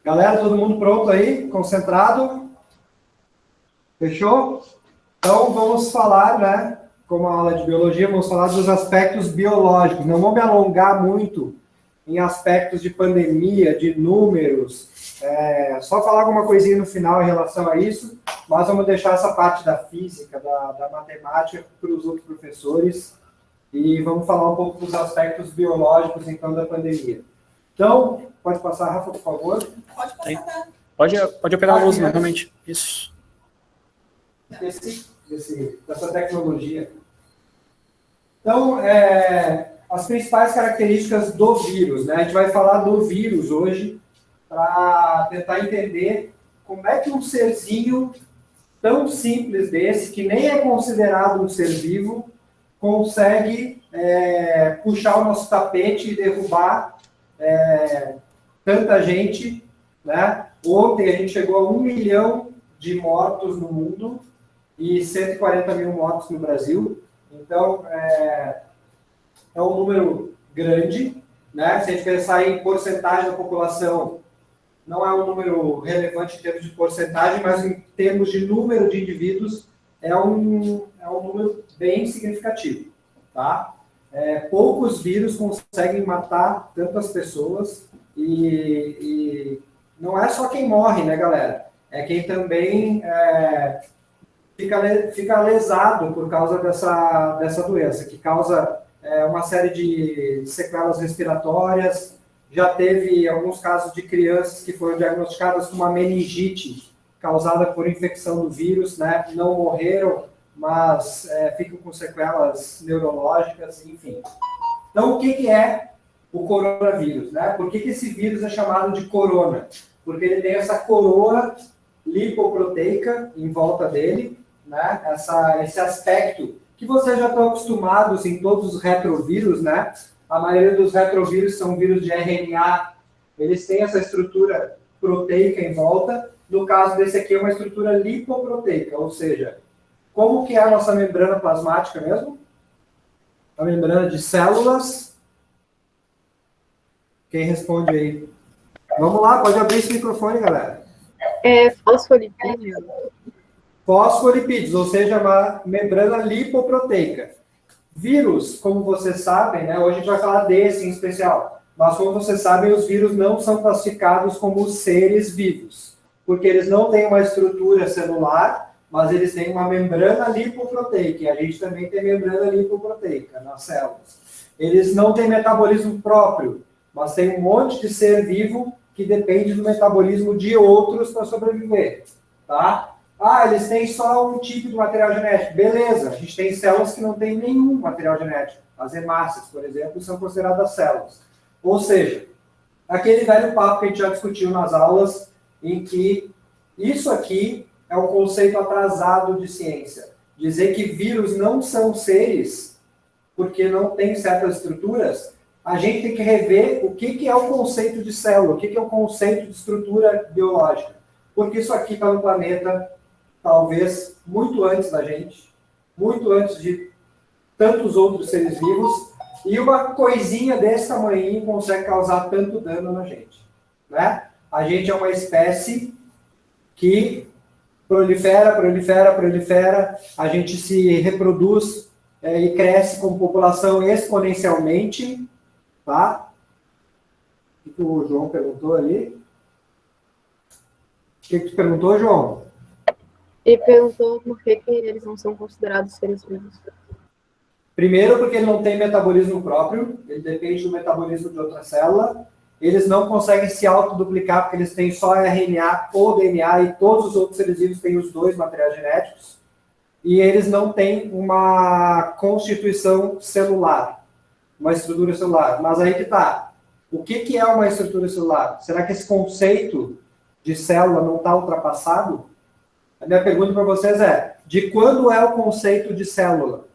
Galera, todo mundo pronto aí? Concentrado? Fechou? Então, vamos falar, né? Como a aula de biologia, vamos falar dos aspectos biológicos. Não vou me alongar muito em aspectos de pandemia, de números. Só falar alguma coisinha no final em relação a isso, mas vamos deixar essa parte da física, da matemática para os outros professores e vamos falar um pouco dos aspectos biológicos, então, da pandemia. Então, pode passar, Rafa, por favor? Pode passar. Pode operar a luz novamente. Isso. Dessa tecnologia. Então, as principais características do vírus, né? A gente vai falar do vírus hoje para tentar entender como é que um serzinho tão simples desse, que nem é considerado um ser vivo, consegue puxar o nosso tapete e derrubar tanta gente, né? Ontem a gente chegou a 1 milhão de mortos no mundo e 140 mil mortos no Brasil. Então, é um número grande, né? Se a gente pensar em porcentagem da população, não é um número relevante em termos de porcentagem, mas em termos de número de indivíduos, é um número bem significativo, tá? Poucos vírus conseguem matar tantas pessoas e não é só quem morre, né, galera? É quem também fica lesado por causa dessa doença, que causa uma série de sequelas respiratórias. Já teve alguns casos de crianças que foram diagnosticadas com uma meningite causada por infecção do vírus, né? Não morreram, mas ficam com sequelas neurológicas, enfim. Então, o que é o coronavírus, né? Por que esse vírus é chamado de corona? Porque ele tem essa coroa lipoproteica em volta dele, né? Esse aspecto que vocês já estão acostumados em todos os retrovírus, né? A maioria dos retrovírus são vírus de RNA, eles têm essa estrutura proteica em volta. No caso desse aqui é uma estrutura lipoproteica, ou seja, como que é a nossa membrana plasmática mesmo? A membrana de células. Quem responde aí? Vamos lá, pode abrir esse microfone, galera. Fosfolipídios. Fosfolipídios, ou seja, uma membrana lipoproteica. Vírus, como vocês sabem, né? Hoje a gente vai falar desse em especial, mas como vocês sabem, os vírus não são classificados como seres vivos, porque eles não têm uma estrutura celular, mas eles têm uma membrana lipoproteica, e a gente também tem membrana lipoproteica nas células. Eles não têm metabolismo próprio, mas tem um monte de ser vivo que depende do metabolismo de outros para sobreviver, tá? Eles têm só um tipo de material genético. Beleza, a gente tem células que não têm nenhum material genético. As hemácias, por exemplo, são consideradas células. Ou seja, aquele velho papo que a gente já discutiu nas aulas, em que isso aqui é um conceito atrasado de ciência. Dizer que vírus não são seres, porque não tem certas estruturas, a gente tem que rever o que é o conceito de célula, o que é o conceito de estrutura biológica. Porque isso aqui está no planeta, talvez, muito antes da gente, muito antes de tantos outros seres vivos, e uma coisinha desse tamanho consegue causar tanto dano na gente, né? A gente é uma espécie que prolifera, a gente se reproduz e cresce como população exponencialmente, tá? O que o João perguntou ali? O que tu perguntou, João? Ele perguntou por que eles não são considerados seres vivos. Primeiro, porque ele não tem metabolismo próprio, ele depende do metabolismo de outra célula. Eles não conseguem se autoduplicar, porque eles têm só RNA ou DNA, e todos os outros seres vivos têm os dois materiais genéticos. E eles não têm uma constituição celular, uma estrutura celular. Mas aí que tá. O que é uma estrutura celular? Será que esse conceito de célula não está ultrapassado? A minha pergunta para vocês é, de quando é o conceito de célula?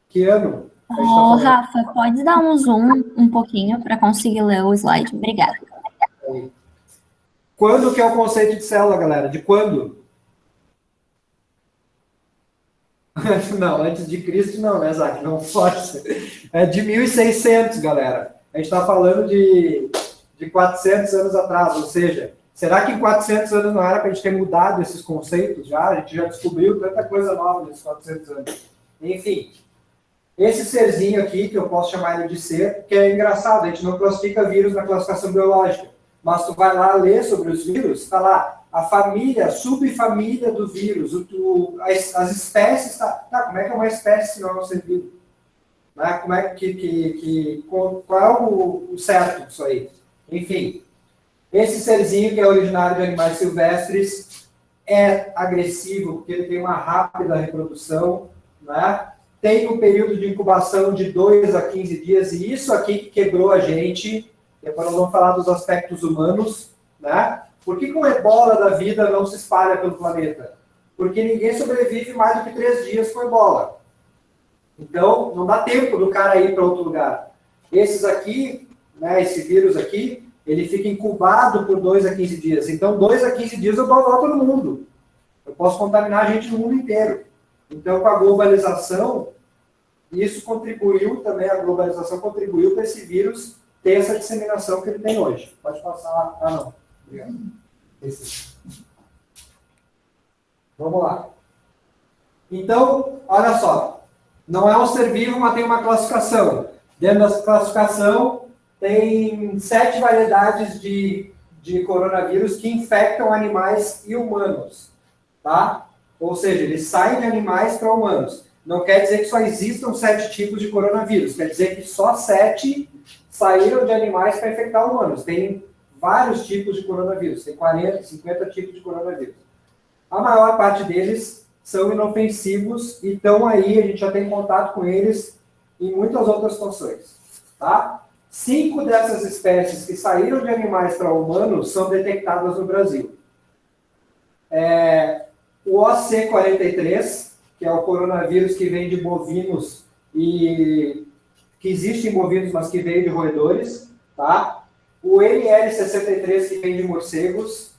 Que ano? Rafa, pode dar um zoom um pouquinho para conseguir ler o slide? Obrigada. Quando que é o conceito de célula, galera? De quando? Não, antes de Cristo não, né, Zac? Não pode ser. É de 1600, galera. A gente está falando de de 400 anos atrás, ou seja, será que em 400 anos não era para a gente ter mudado esses conceitos já? A gente já descobriu tanta coisa nova nesses 400 anos. Enfim, esse serzinho aqui, que eu posso chamar ele de ser, que é engraçado, a gente não classifica vírus na classificação biológica, mas tu vai lá ler sobre os vírus, está lá, a família, a subfamília do vírus, as espécies, como é que é uma espécie se não é um ser vivo? Né? Como é qual é o certo disso aí? Enfim, esse serzinho que é originário de animais silvestres é agressivo, porque ele tem uma rápida reprodução, né? Tem um período de incubação de 2 a 15 dias, e isso aqui que quebrou a gente, depois nós vamos falar dos aspectos humanos, né? Por que o ebola da vida não se espalha pelo planeta? Porque ninguém sobrevive mais do que 3 dias com ebola. Então, não dá tempo do cara ir para outro lugar. Esses aqui, né, esse vírus aqui, ele fica incubado por 2 a 15 dias. Então, 2 a 15 dias eu dou a volta no mundo. Eu posso contaminar a gente no mundo inteiro. Então, com a globalização, isso contribuiu também, a globalização contribuiu para esse vírus ter essa disseminação que ele tem hoje. Pode passar. Ah, não. Obrigado. Vamos lá. Então, olha só. Não é um ser vivo, mas tem uma classificação. Dentro dessa classificação, tem 7 variedades de coronavírus que infectam animais e humanos. Tá? Ou seja, eles saem de animais para humanos. Não quer dizer que só existam 7 tipos de coronavírus. Quer dizer que só 7 saíram de animais para infectar humanos. Tem vários tipos de coronavírus. Tem 40, 50 tipos de coronavírus. A maior parte deles são inofensivos e estão aí, a gente já tem contato com eles em muitas outras situações. Tá? 5 dessas espécies que saíram de animais para humanos são detectadas no Brasil. O OC43, que é o coronavírus que vem de bovinos e que existe em bovinos, mas que veio de roedores, tá? O NL63, que vem de morcegos,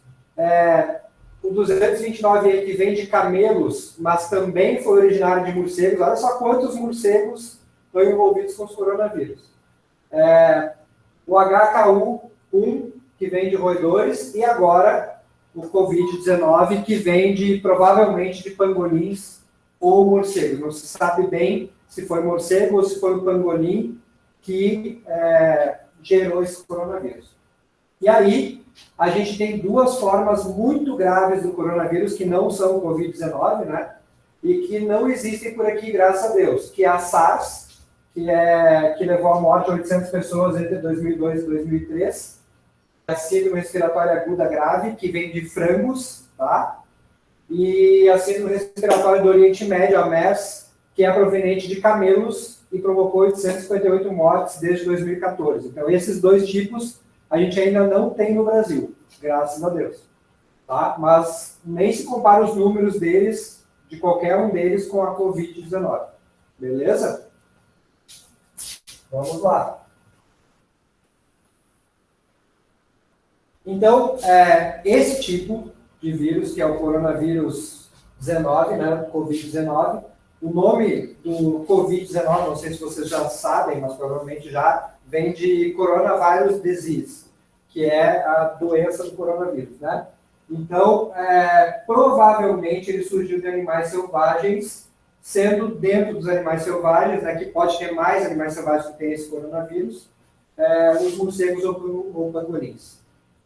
o 229 que vem de camelos, mas também foi originário de morcegos. Olha só quantos morcegos estão envolvidos com os coronavírus. O HKU1, que vem de roedores, e agora o Covid-19, que vem provavelmente de pangolins ou morcegos. Não se sabe bem se foi morcego ou se foi o pangolim que gerou esse coronavírus. E aí, a gente tem 2 formas muito graves do coronavírus que não são o Covid-19, né? E que não existem por aqui, graças a Deus, que é a SARS, que levou à morte 800 pessoas entre 2002 e 2003, a síndrome respiratória aguda grave, que vem de frangos, tá? E a síndrome respiratória do Oriente Médio, a MERS, que é proveniente de camelos e provocou 858 mortes desde 2014. Então, esses 2 tipos a gente ainda não tem no Brasil, graças a Deus. Tá? Mas nem se compara os números deles, de qualquer um deles, com a Covid-19. Beleza? Vamos lá. Então, esse tipo de vírus, que é o coronavírus 19, né, Covid-19, o nome do Covid-19, não sei se vocês já sabem, mas provavelmente já, vem de Coronavirus Disease, que é a doença do coronavírus, né? Então, provavelmente ele surgiu de animais selvagens, sendo dentro dos animais selvagens, né, que pode ter mais animais selvagens que tem esse coronavírus, os morcegos ou pangolins.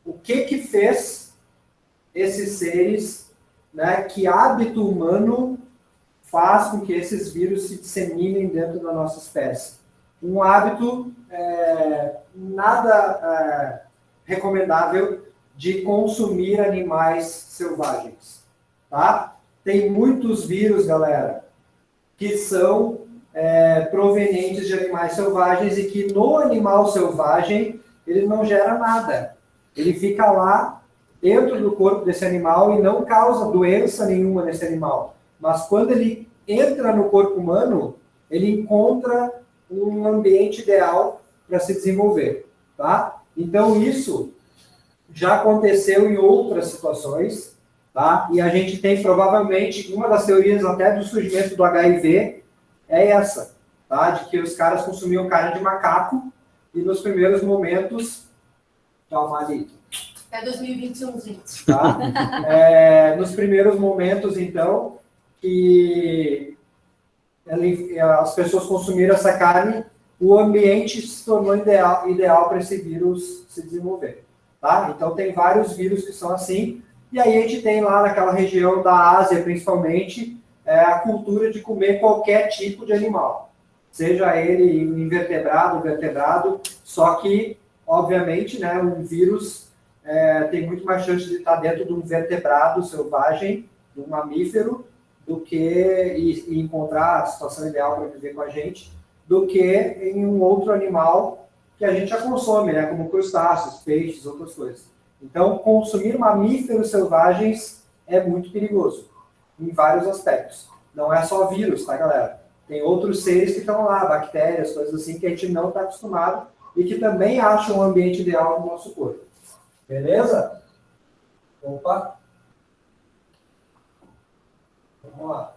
O que fez esses seres, né, que hábito humano faz com que esses vírus se disseminem dentro da nossa espécie? Um hábito nada recomendável de consumir animais selvagens. Tá? Tem muitos vírus, galera, que são provenientes de animais selvagens e que no animal selvagem ele não gera nada. Ele fica lá dentro do corpo desse animal e não causa doença nenhuma nesse animal. Mas quando ele entra no corpo humano, ele encontra um ambiente ideal para se desenvolver. Tá? Então, isso já aconteceu em outras situações. Tá? E a gente tem, provavelmente, uma das teorias até do surgimento do HIV é essa, tá? De que os caras consumiam carne de macaco e nos primeiros momentos Tchau, Malito. Até 2021, gente. Tá? Nos primeiros momentos, então, que as pessoas consumiram essa carne, o ambiente se tornou ideal para esse vírus se desenvolver. Tá? Então, tem vários vírus que são assim, e aí a gente tem lá naquela região da Ásia, principalmente, a cultura de comer qualquer tipo de animal, seja ele invertebrado, vertebrado, só que, obviamente, né, um vírus tem muito mais chance de estar dentro de um vertebrado selvagem, de um mamífero, do que e encontrar a situação ideal para viver com a gente, do que em um outro animal que a gente já consome, né, como crustáceos, peixes, outras coisas. Então, consumir mamíferos selvagens é muito perigoso, em vários aspectos. Não é só vírus, tá, galera? Tem outros seres que estão lá, bactérias, coisas assim, que a gente não está acostumado e que também acham um ambiente ideal no nosso corpo. Beleza? Opa! Vamos lá.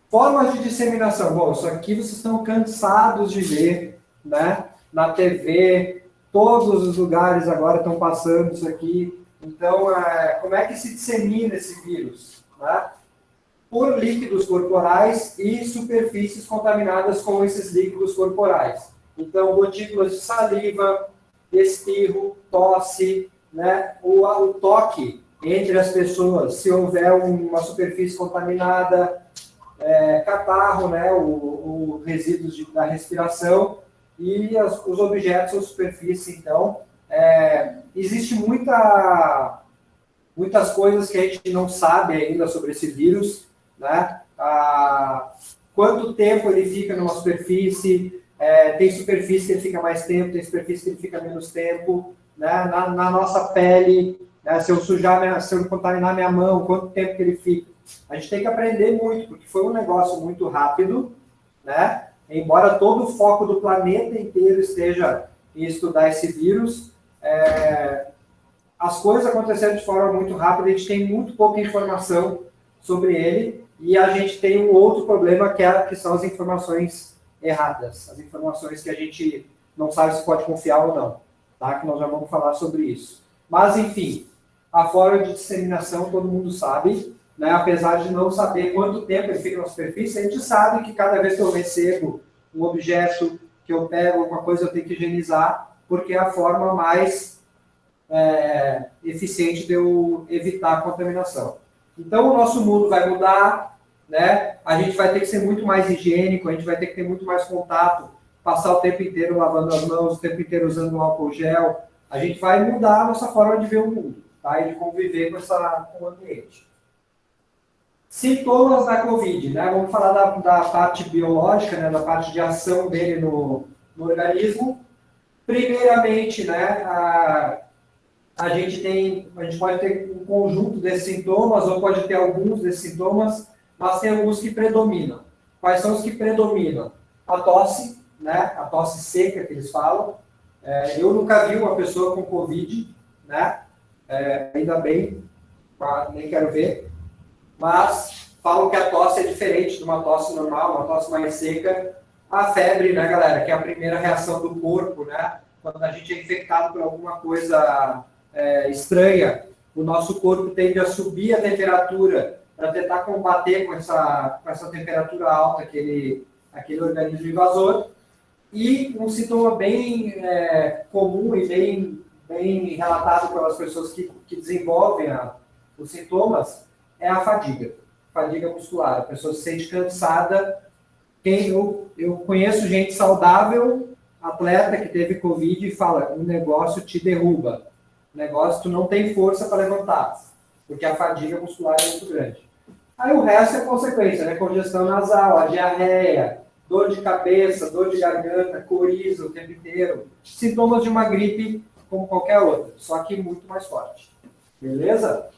Formas de disseminação. Bom, isso aqui vocês estão cansados de ver, né? Na TV, todos os lugares agora estão passando isso aqui. Então, como é que se dissemina esse vírus? Né? Por líquidos corporais e superfícies contaminadas com esses líquidos corporais. Então, gotículas de saliva, espirro, tosse, né? O toque entre as pessoas, se houver uma superfície contaminada, catarro, né? O resíduos da respiração e os objetos ou superfície. Então, existe muitas coisas que a gente não sabe ainda sobre esse vírus, né? Quanto tempo ele fica numa superfície, tem superfície que ele fica mais tempo, tem superfície que ele fica menos tempo, né? Na nossa pele, né? Se eu contaminar minha mão, quanto tempo que ele fica. A gente tem que aprender muito, porque foi um negócio muito rápido, né? Embora todo o foco do planeta inteiro esteja em estudar esse vírus, as coisas aconteceram de forma muito rápida, a gente tem muito pouca informação sobre ele, e a gente tem um outro problema, que são as informações erradas, as informações que a gente não sabe se pode confiar ou não, tá? Que nós já vamos falar sobre isso. Mas, enfim, a forma de disseminação todo mundo sabe, né? Apesar de não saber quanto tempo ele fica na superfície, a gente sabe que cada vez que eu recebo um objeto, que eu pego alguma coisa, eu tenho que higienizar, porque é a forma mais eficiente de eu evitar a contaminação. Então, o nosso mundo vai mudar, né? A gente vai ter que ser muito mais higiênico, a gente vai ter que ter muito mais contato, passar o tempo inteiro lavando as mãos, o tempo inteiro usando um álcool gel. A gente vai mudar a nossa forma de ver o mundo, tá? E de conviver com o ambiente. Sintomas da Covid, né? Vamos falar da parte biológica, né? Da parte de ação dele no organismo. Primeiramente, né? A gente pode ter um conjunto desses sintomas, ou pode ter alguns desses sintomas, mas tem alguns que predominam. Quais são os que predominam? A tosse, né? A tosse seca que eles falam. Eu nunca vi uma pessoa com Covid, né? Ainda bem, nem quero ver. Mas falam que a tosse é diferente de uma tosse normal, uma tosse mais seca. A febre, né, galera, que é a primeira reação do corpo, né? Quando a gente é infectado por alguma coisa estranha, o nosso corpo tende a subir a temperatura para tentar combater com essa temperatura alta aquele organismo invasor. E um sintoma bem comum e bem relatado pelas pessoas que desenvolvem os sintomas é a fadiga muscular. A pessoa se sente cansada. Eu conheço gente saudável, atleta que teve Covid e fala, o negócio te derruba. O negócio, tu não tem força para levantar, porque a fadiga muscular é muito grande. Aí o resto é consequência, né? Congestão nasal, a diarreia, dor de cabeça, dor de garganta, coriza o tempo inteiro. Sintomas de uma gripe como qualquer outra, só que muito mais forte. Beleza?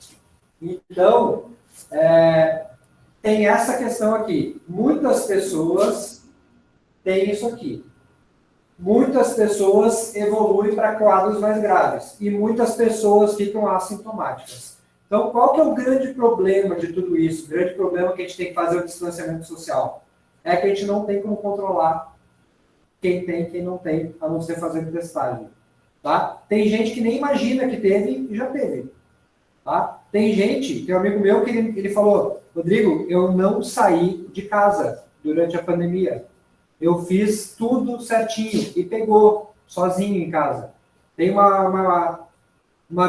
Então, tem essa questão aqui. Muitas pessoas têm isso aqui. Muitas pessoas evoluem para quadros mais graves. E muitas pessoas ficam assintomáticas. Então, qual que é o grande problema de tudo isso? O grande problema que a gente tem que fazer o distanciamento social. É que a gente não tem como controlar quem tem e quem não tem, a não ser fazendo testagem. Tá? Tem gente que nem imagina que teve e já teve. Tá? Tem gente, tem um amigo meu que ele falou, Rodrigo, eu não saí de casa durante a pandemia. Eu fiz tudo certinho e pegou sozinho em casa. Tem uma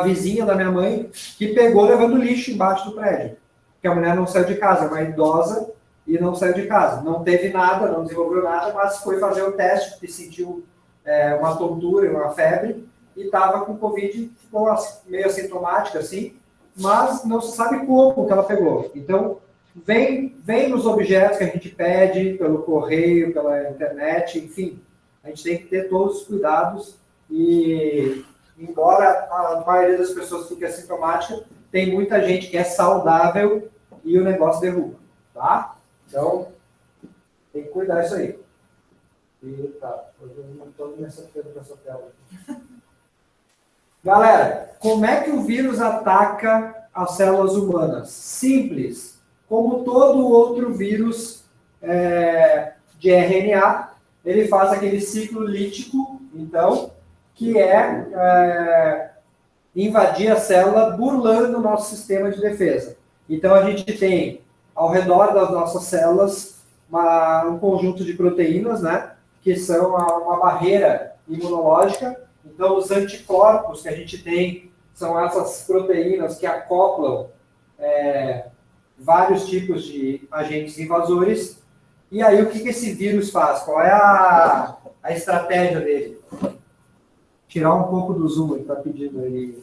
vizinha da minha mãe que pegou levando lixo embaixo do prédio. Porque a mulher não saiu de casa, é uma idosa e não saiu de casa. Não teve nada, não desenvolveu nada, mas foi fazer o teste, porque sentiu uma tontura, uma febre, e estava com Covid, ficou meio assintomática, assim, mas não se sabe como que ela pegou. Então, vem nos objetos que a gente pede, pelo correio, pela internet, enfim. A gente tem que ter todos os cuidados e, embora a maioria das pessoas fique assintomática, tem muita gente que é saudável e o negócio derruba, tá? Então, tem que cuidar disso aí. E tá, hoje eu não estou nessa tela. Galera, como é que o vírus ataca as células humanas? Simples. Como todo outro vírus de RNA, ele faz aquele ciclo lítico, então, que invadir a célula burlando o nosso sistema de defesa. Então, a gente tem, ao redor das nossas células, um conjunto de proteínas, né, que são uma barreira imunológica. Então, os anticorpos que a gente tem são essas proteínas que acoplam vários tipos de agentes invasores. E aí, o que esse vírus faz? Qual é a estratégia dele? Tirar um pouco do zoom, ele está pedindo aí.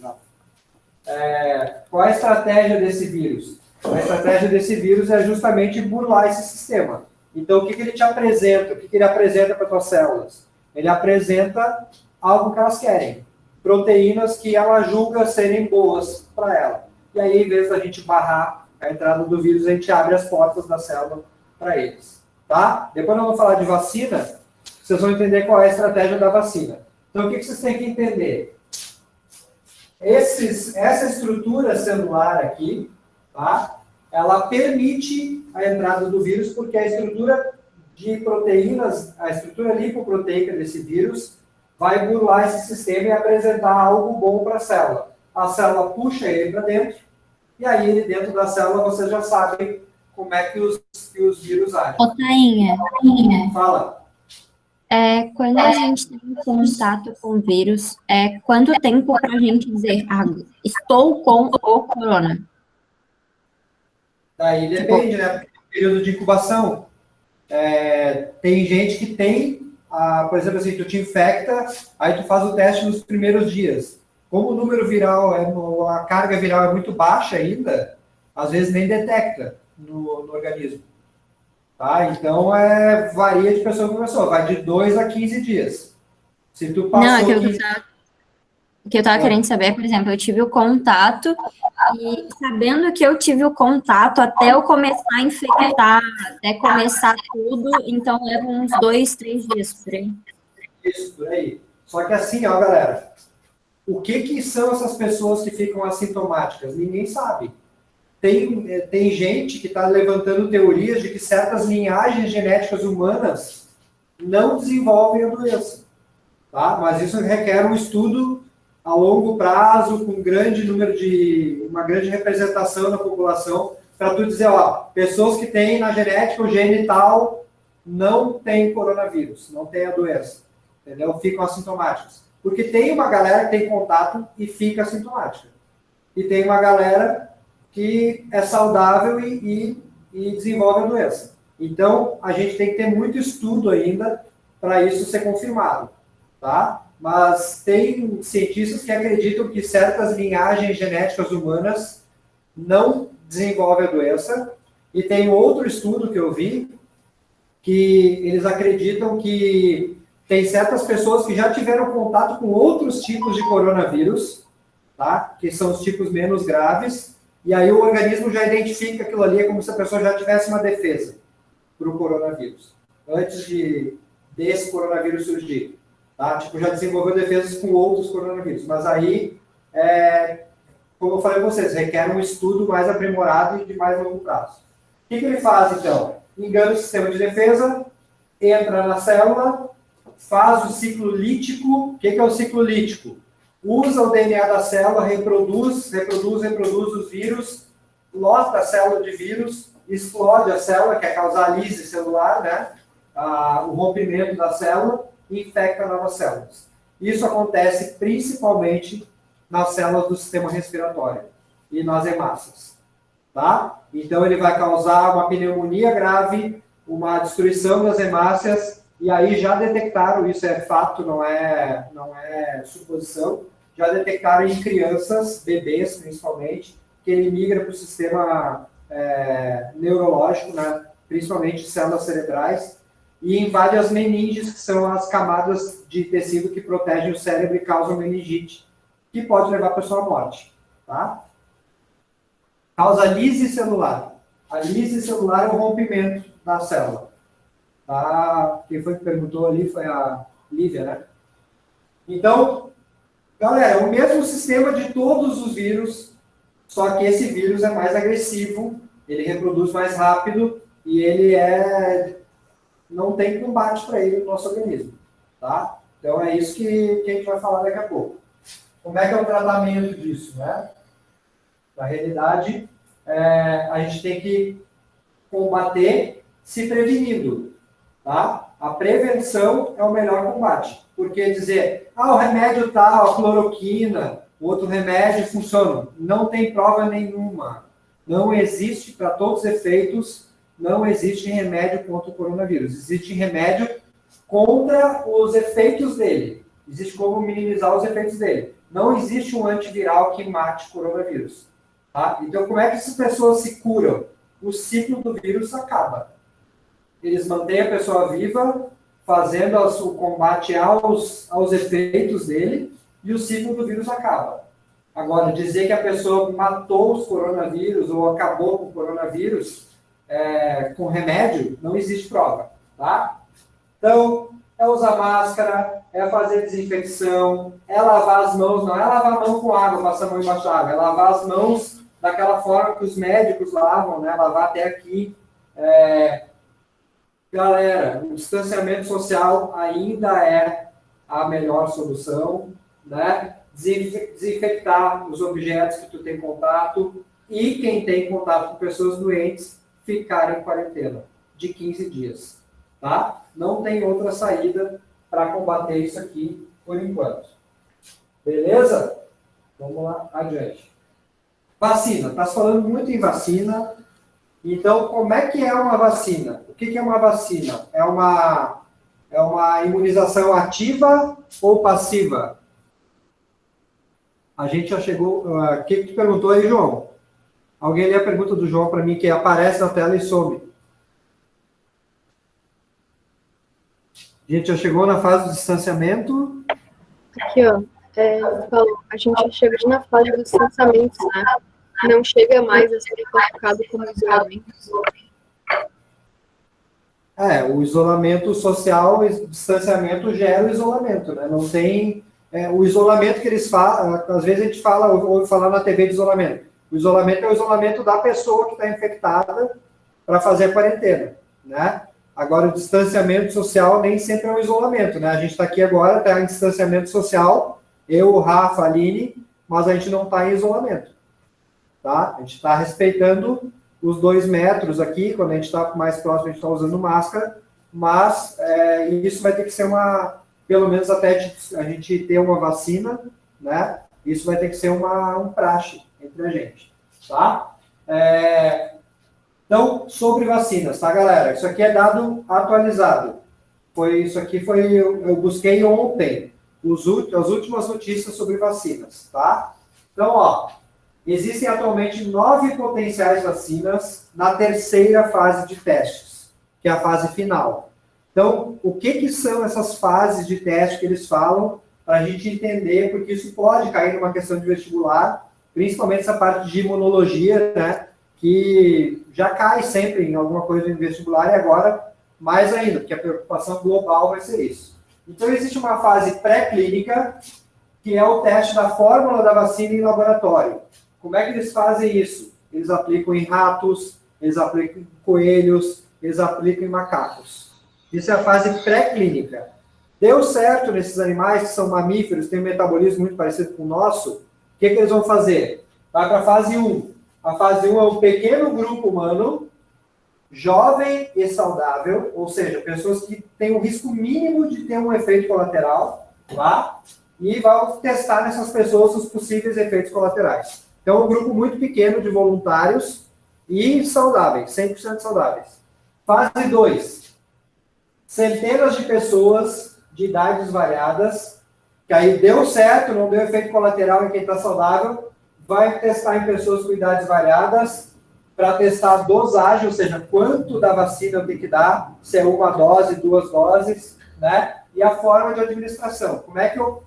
Qual é a estratégia desse vírus? A estratégia desse vírus é justamente burlar esse sistema. Então, o que ele te apresenta? O que ele apresenta para as tuas células? Ele apresenta algo que elas querem. Proteínas que ela julga serem boas para ela. E aí, em vez da gente barrar a entrada do vírus, a gente abre as portas da célula para eles. Tá? Depois nós vamos falar de vacina, vocês vão entender qual é a estratégia da vacina. Então, o que vocês têm que entender? Essa estrutura celular aqui, tá? Ela permite a entrada do vírus, porque a estrutura de proteínas, a estrutura lipoproteica desse vírus, vai burlar esse sistema e apresentar algo bom para a célula. A célula puxa ele para dentro, e aí ele dentro da célula, vocês já sabem como é que os vírus agem. Ô, Tainha, Fala. Quando a gente tem contato com o vírus, quanto tempo para a gente dizer, estou com o corona? Daí depende, né? Porque tem um período de incubação. Tem gente que tem, por exemplo, assim, tu te infecta, aí tu faz o teste nos primeiros dias. Como o número viral, a carga viral é muito baixa ainda, às vezes nem detecta no organismo. Tá? Então, varia de pessoa para pessoa, vai de 2 a 15 dias. Se tu passou... Não, o que eu estava querendo saber, por exemplo, eu tive o contato, e sabendo que eu tive o contato, até eu começar a infectar, até começar tudo, então leva uns 2, 3 dias por aí. Isso, por aí. Só que assim, ó, galera, o que são essas pessoas que ficam assintomáticas? Ninguém sabe. Tem gente que está levantando teorias de que certas linhagens genéticas humanas não desenvolvem a doença. Tá? Mas isso requer um estudo a longo prazo, com uma grande representação da população, para tu dizer, pessoas que têm na genética o gene tal não têm coronavírus, não têm a doença, entendeu? Ficam assintomáticas. Porque tem uma galera que tem contato e fica assintomática. E tem uma galera que é saudável e desenvolve a doença. Então, a gente tem que ter muito estudo ainda para isso ser confirmado, tá? Mas tem cientistas que acreditam que certas linhagens genéticas humanas não desenvolvem a doença, e tem outro estudo que eu vi, que eles acreditam que tem certas pessoas que já tiveram contato com outros tipos de coronavírus, tá? Que são os tipos menos graves, e aí o organismo já identifica aquilo ali como se a pessoa já tivesse uma defesa para o coronavírus, antes desse coronavírus surgir. Tá? Tipo, já desenvolveu defesas com outros coronavírus. Mas aí, como eu falei para vocês, requer um estudo mais aprimorado e de mais longo prazo. O que ele faz, então? Engana o sistema de defesa, entra na célula, faz o ciclo lítico. O que é o ciclo lítico? Usa o DNA da célula, reproduz os vírus, lota a célula de vírus, explode a célula, que é causar a lise celular, né? O rompimento da célula, e infecta novas células. Isso acontece principalmente nas células do sistema respiratório e nas hemácias, tá? Então, ele vai causar uma pneumonia grave, uma destruição das hemácias, e aí já detectaram, isso é fato, não é suposição, já detectaram em crianças, bebês principalmente, que ele migra para o sistema neurológico, né? Principalmente células cerebrais, e invade as meninges, que são as camadas de tecido que protegem o cérebro e causam meningite, que pode levar a pessoa à morte, tá? Causa lise celular. A lise celular é o rompimento da célula. Tá? Quem foi que perguntou ali foi a Lívia, né? Então, galera, o mesmo sistema de todos os vírus, só que esse vírus é mais agressivo, ele reproduz mais rápido e ele não tem combate para ele no nosso organismo, tá? Então é isso que a gente vai falar daqui a pouco. Como é que é o tratamento disso, né? Na realidade, a gente tem que combater se prevenindo, tá? A prevenção é o melhor combate. Porque dizer, o remédio tal, a cloroquina, outro remédio funciona. Não tem prova nenhuma. Não existe, para todos os efeitos, não existe remédio contra o coronavírus. Existe remédio contra os efeitos dele. Existe como minimizar os efeitos dele. Não existe um antiviral que mate o coronavírus. Tá? Então, como é que essas pessoas se curam? O ciclo do vírus acaba. Eles mantêm a pessoa viva, fazendo o combate aos efeitos dele, e o ciclo do vírus acaba. Agora, dizer que a pessoa matou os coronavírus ou acabou com o coronavírus com remédio, não existe prova, tá? Então, é usar máscara, é fazer desinfecção, é lavar as mãos, não é lavar a mão com água, passar a mão embaixo da água, é lavar as mãos daquela forma que os médicos lavam, né? Lavar até aqui. Galera, o distanciamento social ainda é a melhor solução, né? Desinfectar os objetos que tu tem contato e quem tem contato com pessoas doentes ficar em quarentena de 15 dias, tá? Não tem outra saída para combater isso aqui por enquanto. Beleza? Vamos lá, adiante. Vacina. Está falando muito em vacina. Então, como é que é uma vacina? O que é uma vacina? É uma imunização ativa ou passiva? A gente já chegou... O que tu perguntou aí, João? Alguém lê a pergunta do João para mim, que aparece na tela e some. A gente já chegou na fase do distanciamento. Aqui, ó. Falou, a gente já chegou na fase do distanciamento, né? Não chega mais a ser classificado como isolamento. O isolamento social, o distanciamento gera o isolamento, né? Não tem... o isolamento que eles falam, às vezes a gente ouve falar na TV de isolamento. O isolamento é o isolamento da pessoa que está infectada para fazer a quarentena, né? Agora, o distanciamento social nem sempre é um isolamento, né? A gente está aqui agora, está em distanciamento social, eu, o Rafa, a Aline, mas a gente não está em isolamento, tá? A gente está respeitando os 2 metros aqui, quando a gente está mais próximo, a gente está usando máscara, mas isso vai ter que ser pelo menos até a gente ter uma vacina, né? Isso vai ter que ser um praxe entre a gente, tá? Então, sobre vacinas, tá, galera? Isso aqui é dado atualizado. Eu busquei ontem as últimas notícias sobre vacinas, tá? Então, existem atualmente 9 potenciais vacinas na 3ª fase de testes, que é a fase final. Então, o que são essas fases de teste que eles falam, para a gente entender, porque isso pode cair numa questão de vestibular, principalmente essa parte de imunologia, né, que já cai sempre em alguma coisa em vestibular, e agora mais ainda, porque a preocupação global vai ser isso. Então, existe uma fase pré-clínica, que é o teste da fórmula da vacina em laboratório. Como é que eles fazem isso? Eles aplicam em ratos, eles aplicam em coelhos, eles aplicam em macacos. Isso é a fase pré-clínica. Deu certo nesses animais que são mamíferos, têm um metabolismo muito parecido com o nosso, o que eles vão fazer? Vai para a fase 1. A fase 1 é um pequeno grupo humano, jovem e saudável, ou seja, pessoas que têm um risco mínimo de ter um efeito colateral, tá? E vão testar nessas pessoas os possíveis efeitos colaterais. Então, é um grupo muito pequeno de voluntários e saudáveis, 100% saudáveis. Fase 2. Centenas de pessoas de idades variadas, que aí deu certo, não deu efeito colateral em quem está saudável, vai testar em pessoas com idades variadas para testar a dosagem, ou seja, quanto da vacina eu tenho que dar, se é uma dose, 2 doses, né? E a forma de administração. Como é que eu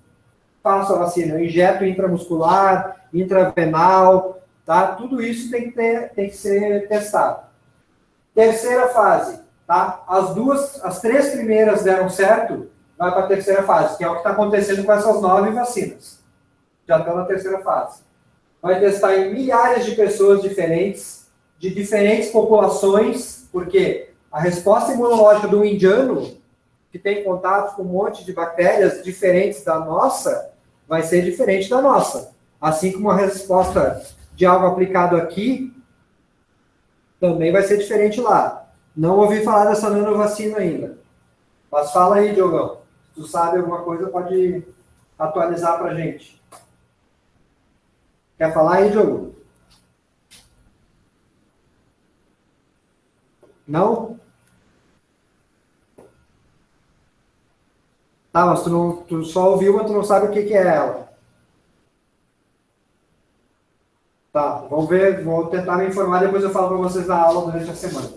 faço a vacina? Eu injeto intramuscular, intravenal, tá? Tudo isso tem que ser testado. Terceira fase, tá? As 3 primeiras deram certo, vai para a terceira fase, que é o que está acontecendo com essas 9 vacinas. Já estão na terceira fase. Vai testar em milhares de pessoas diferentes, de diferentes populações, porque a resposta imunológica do indiano, que tem contato com um monte de bactérias diferentes da nossa, vai ser diferente da nossa. Assim como a resposta de algo aplicado aqui, também vai ser diferente lá. Não ouvi falar dessa nanovacina ainda. Mas fala aí, Diogão. Se tu sabe alguma coisa, pode atualizar para a gente. Quer falar aí, Diogo? Não? Tá, mas tu só ouviu, mas tu não sabe o que é ela. Tá, vamos ver, vou tentar me informar, depois eu falo para vocês na aula durante a semana.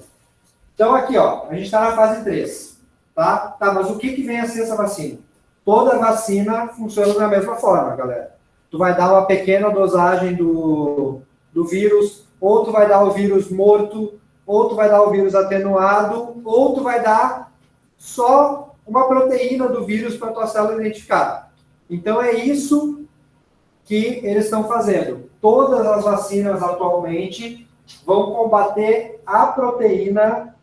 Então, aqui, ó, a gente está na fase 3, tá? Tá, mas o que vem a ser essa vacina? Toda vacina funciona da mesma forma, galera. Tu vai dar uma pequena dosagem do vírus, ou tu vai dar o vírus morto, ou tu vai dar o vírus atenuado, ou tu vai dar só uma proteína do vírus para a tua célula identificar. Então, é isso que eles estão fazendo. Todas as vacinas atualmente vão combater a proteína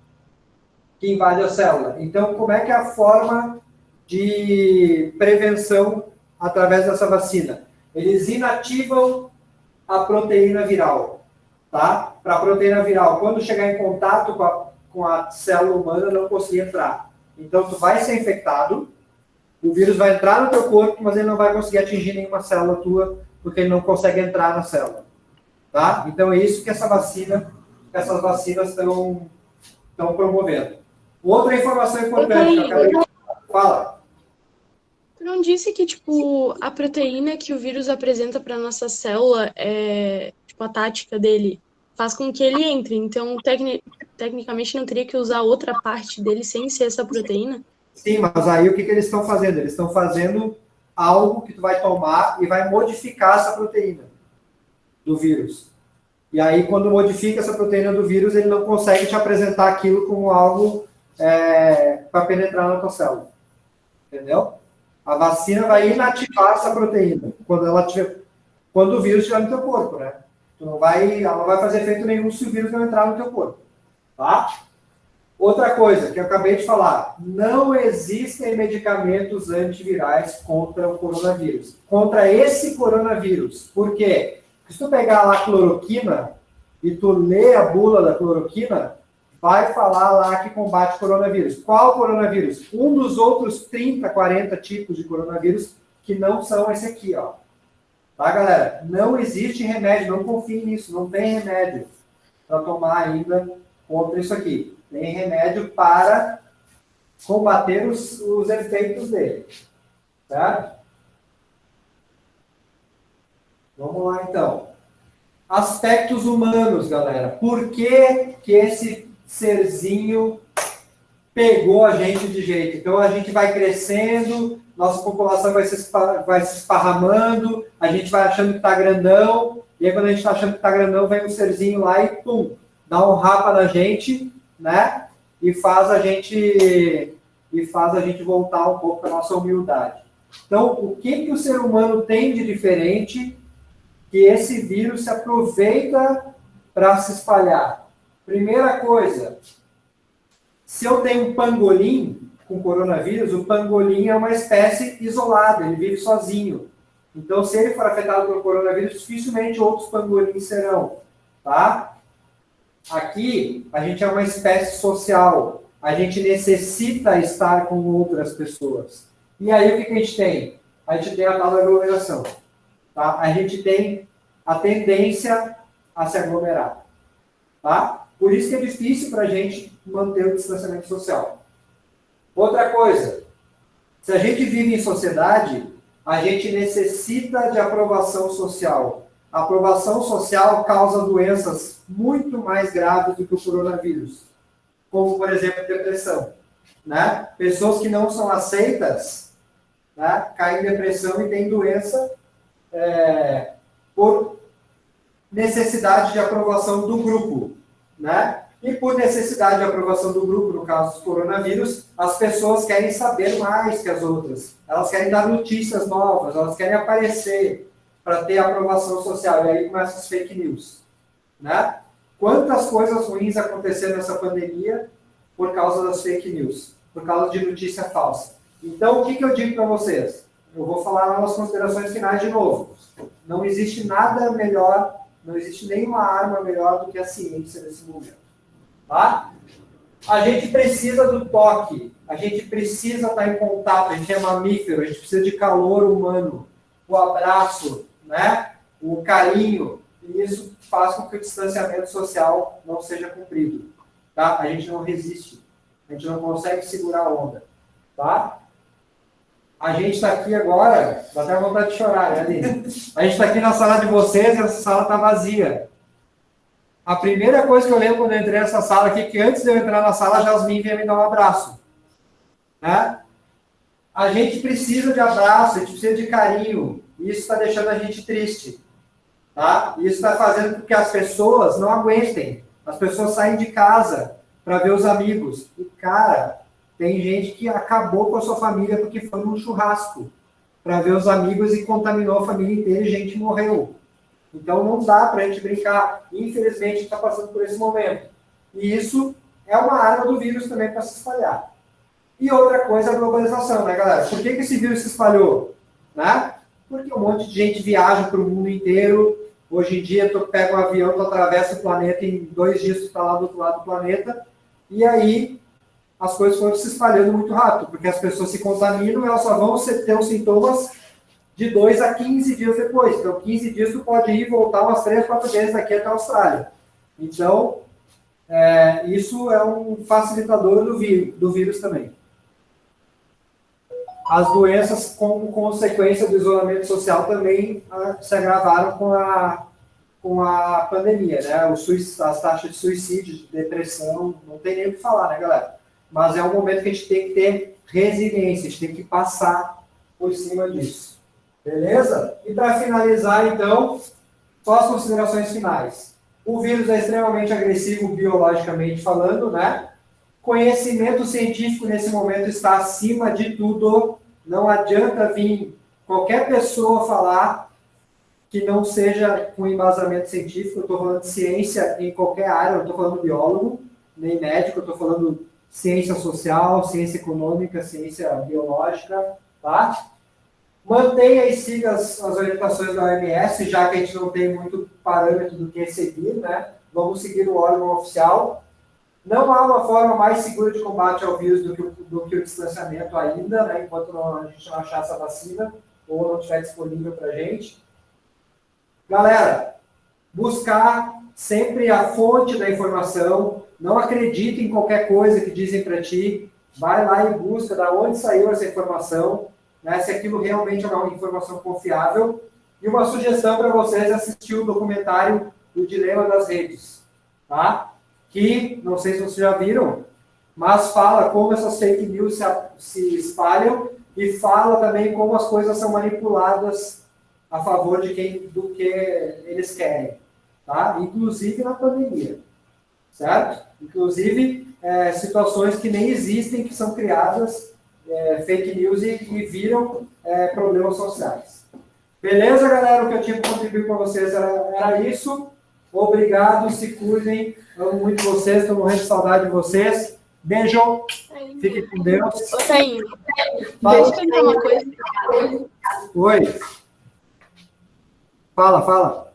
que invade a célula. Então, como é que é a forma de prevenção através dessa vacina? Eles inativam a proteína viral, tá? Para a proteína viral, quando chegar em contato com a célula humana, não conseguir entrar. Então, tu vai ser infectado, o vírus vai entrar no teu corpo, mas ele não vai conseguir atingir nenhuma célula tua, porque ele não consegue entrar na célula, tá? Então, é isso que essas vacinas estão promovendo. Outra informação importante que eu acabei de falar. Tu não disse que, tipo, a proteína que o vírus apresenta para nossa célula, tipo, a tática dele, faz com que ele entre. Então, tecnicamente, não teria que usar outra parte dele sem ser essa proteína? Sim, mas aí o que eles estão fazendo? Eles estão fazendo algo que tu vai tomar e vai modificar essa proteína do vírus. E aí, quando modifica essa proteína do vírus, ele não consegue te apresentar aquilo como algo para penetrar na tua célula. Entendeu? A vacina vai inativar essa proteína quando o vírus estiver no teu corpo, né? Ela não vai fazer efeito nenhum se o vírus não entrar no teu corpo. Tá? Outra coisa que eu acabei de falar, não existem medicamentos antivirais contra o coronavírus. Contra esse coronavírus. Por quê? Porque se tu pegar lá a cloroquina e tu lê a bula da cloroquina, vai falar lá que combate coronavírus. Qual coronavírus? Um dos outros 30, 40 tipos de coronavírus que não são esse aqui, ó. Tá, galera? Não existe remédio, não confie nisso, não tem remédio para tomar ainda contra isso aqui. Tem remédio para combater os efeitos dele. Certo? Vamos lá, então. Aspectos humanos, galera. Por que esse serzinho pegou a gente de jeito? Então, a gente vai crescendo, nossa população vai se esparramando, a gente vai achando que está grandão, e aí quando a gente está achando que está grandão, vem um serzinho lá e, pum, dá um rapa na gente, né? E faz a gente voltar um pouco para a nossa humildade. Então, o que o ser humano tem de diferente que esse vírus se aproveita para se espalhar? Primeira coisa, se eu tenho um pangolim com coronavírus, o pangolim é uma espécie isolada, ele vive sozinho. Então, se ele for afetado pelo coronavírus, dificilmente outros pangolins serão, tá? Aqui, a gente é uma espécie social. A gente necessita estar com outras pessoas. E aí, o que a gente tem? A gente tem a tal da aglomeração. Tá? A gente tem a tendência a se aglomerar. Tá? Por isso que é difícil para a gente manter o distanciamento social. Outra coisa. Se a gente vive em sociedade, a gente necessita de aprovação social. A aprovação social causa doenças muito mais graves do que o coronavírus. Como, por exemplo, depressão. Né? Pessoas que não são aceitas, né, caem em depressão e têm doença por necessidade de aprovação do grupo. Né? E por necessidade de aprovação do grupo, no caso do coronavírus, as pessoas querem saber mais que as outras. Elas querem dar notícias novas, elas querem aparecer para ter aprovação social. E aí começam as fake news. Né? Quantas coisas ruins aconteceram nessa pandemia por causa das fake news, por causa de notícia falsa. Então, o que eu digo para vocês? Eu vou falar nas considerações finais de novo. Não existe nada melhor, não existe nenhuma arma melhor do que a ciência nesse momento. Tá? A gente precisa do toque, a gente precisa estar em contato, a gente é mamífero, a gente precisa de calor humano, o abraço, né? O carinho, e isso faz com que o distanciamento social não seja cumprido. Tá? A gente não resiste, a gente não consegue segurar a onda. Tá? A gente está aqui agora, dá até vontade de chorar, né, Aline? A gente está aqui na sala de vocês e essa sala está vazia. A primeira coisa que eu lembro quando eu entrei nessa sala aqui, que antes de eu entrar na sala, a Jasmine vinha me dar um abraço. Né? A gente precisa de abraço, a gente precisa de carinho. E isso está deixando a gente triste. Tá? Isso está fazendo com que as pessoas não aguentem. As pessoas saem de casa para ver os amigos. E, cara, tem gente que acabou com a sua família porque foi num churrasco para ver os amigos e contaminou a família inteira e gente morreu. Então, não dá para a gente brincar. Infelizmente, a gente está passando por esse momento. E isso é uma arma do vírus também para se espalhar. E outra coisa é a globalização, né, galera? Por que esse vírus se espalhou? Né? Porque um monte de gente viaja para o mundo inteiro. Hoje em dia, tu pega um avião, tu atravessa o planeta, em 2 dias tu está lá do outro lado do planeta. E aí, as coisas foram se espalhando muito rápido, porque as pessoas se contaminam e elas só vão ter os sintomas de 2 a 15 dias depois. Então, 15 dias tu pode ir e voltar umas 3, 4 vezes daqui até a Austrália. Então, isso é um facilitador do vírus também. As doenças, como consequência do isolamento social, também se agravaram com a pandemia, né? As taxas de suicídio, de depressão, não tem nem o que falar, né, galera? Mas é um momento que a gente tem que ter resiliência, a gente tem que passar por cima disso. Beleza? E para finalizar, então, só as considerações finais. O vírus é extremamente agressivo biologicamente falando, né? Conhecimento científico nesse momento está acima de tudo. Não adianta vir qualquer pessoa falar que não seja com embasamento científico. Eu estou falando de ciência em qualquer área, eu não estou falando biólogo, nem médico, eu estou falando ciência social, ciência econômica, ciência biológica, tá? Mantenha e siga as orientações da OMS, já que a gente não tem muito parâmetro do que seguir, né? Vamos seguir o órgão oficial. Não há uma forma mais segura de combate ao vírus do que o distanciamento ainda, né? Enquanto a gente não achar essa vacina ou não estiver disponível para a gente. Galera, buscar sempre a fonte da informação. Não acredite em qualquer coisa que dizem para ti. Vai lá e busca da onde saiu essa informação, né? Se aquilo realmente é uma informação confiável. E uma sugestão para vocês é assistir o documentário O Dilema das Redes, tá? Que, não sei se vocês já viram, mas fala como essas fake news se espalham e fala também como as coisas são manipuladas a favor do que eles querem, tá? Inclusive na pandemia, certo? Inclusive situações que nem existem, que são criadas, fake news e viram problemas sociais. Beleza, galera? O que eu tinha que contribuir para vocês era isso. Obrigado, se cuidem. Amo muito vocês, estou morrendo de saudade de vocês. Beijo! Fique com Deus. Ô, Tainha, Fala. deixa eu perguntar uma coisa. Oi. Fala.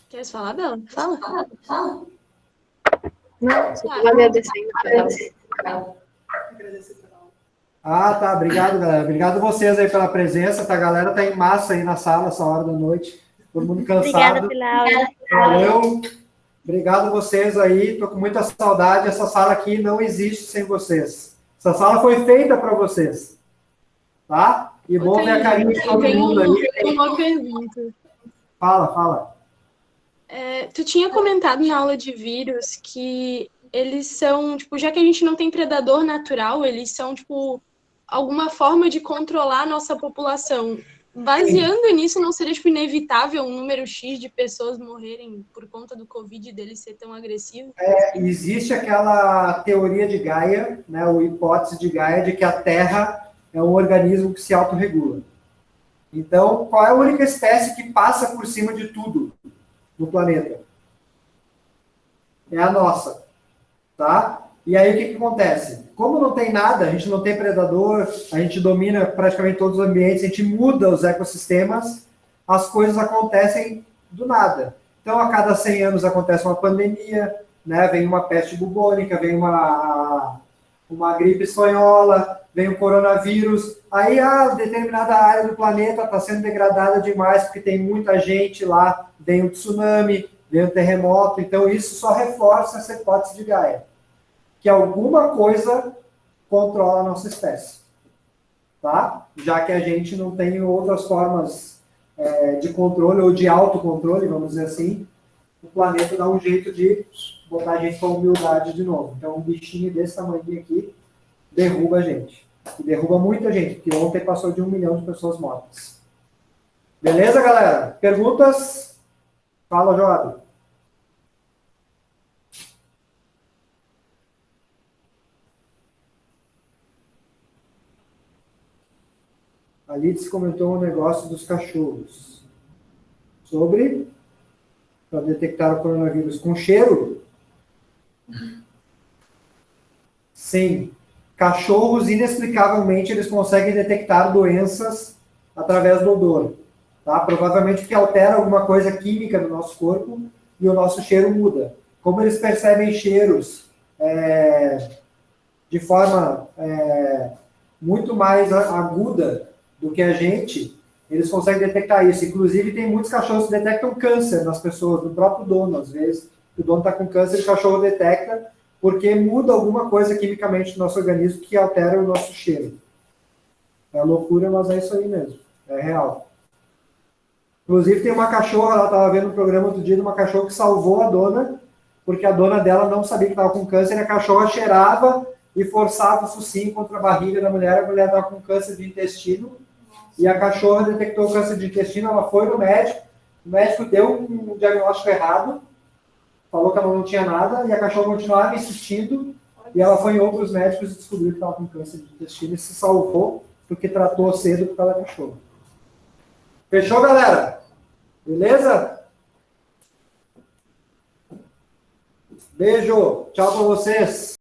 Queres falar, Bela? Fala. Não, só estava agradecendo pra ela. Ah, tá. Obrigado, galera. Obrigado vocês aí pela presença. Tá? A galera tá em massa aí na sala essa hora da noite. Todo mundo cansado. Obrigada pela aula. Valeu. Obrigado vocês aí. Tô com muita saudade. Essa sala aqui não existe sem vocês. Essa sala foi feita para vocês. Tá? E bom ver a carinha de todo mundo aí. Uma pergunta. Fala. Tu tinha comentado na aula de vírus que eles são, tipo, já que a gente não tem predador natural, eles são, tipo, alguma forma de controlar a nossa população. Baseando nisso, não seria, tipo, inevitável um número X de pessoas morrerem por conta do Covid dele ser tão agressivo? Existe aquela teoria de Gaia, né, ou hipótese de Gaia, de que a Terra é um organismo que se autorregula. Então, qual é a única espécie que passa por cima de tudo no planeta? É a nossa, tá? E aí, o que acontece? Como não tem nada, a gente não tem predador, a gente domina praticamente todos os ambientes, a gente muda os ecossistemas, as coisas acontecem do nada. Então, a cada 100 anos acontece uma pandemia, né? Vem uma peste bubônica, vem uma gripe espanhola, vem o coronavírus. Aí, determinada área do planeta está sendo degradada demais, porque tem muita gente lá, vem o tsunami, vem o terremoto. Então, isso só reforça essa hipótese de Gaia, que alguma coisa controla a nossa espécie, tá? Já que a gente não tem outras formas de controle ou de autocontrole, vamos dizer assim, o planeta dá um jeito de botar a gente com humildade de novo. Então, um bichinho desse tamanho aqui derruba a gente. E derruba muita gente, porque ontem passou de 1 milhão de pessoas mortas. Beleza, galera? Perguntas? Fala, Joab. A Lidice comentou um negócio dos cachorros. Sobre para detectar o coronavírus com cheiro? Sim. Cachorros, inexplicavelmente, eles conseguem detectar doenças através do odor. Tá? Provavelmente porque altera alguma coisa química no nosso corpo e o nosso cheiro muda. Como eles percebem cheiros de forma muito mais aguda do que a gente, eles conseguem detectar isso. Inclusive, tem muitos cachorros que detectam câncer nas pessoas, no próprio dono, às vezes. O dono está com câncer e o cachorro detecta, porque muda alguma coisa quimicamente no nosso organismo que altera o nosso cheiro. É loucura, mas é isso aí mesmo. É real. Inclusive, tem uma cachorra, ela estava vendo um programa outro dia de uma cachorra que salvou a dona, porque a dona dela não sabia que estava com câncer, e a cachorra cheirava e forçava o focinho contra a barriga da mulher, a mulher estava com câncer de intestino, e a cachorra detectou o câncer de intestino, ela foi no médico, o médico deu um diagnóstico errado, falou que ela não tinha nada, e a cachorra continuava insistindo, e ela foi em outros médicos e descobriu que estava com câncer de intestino e se salvou, porque tratou cedo por causa da cachorra. Fechou, galera? Beleza? Beijo. Tchau para vocês.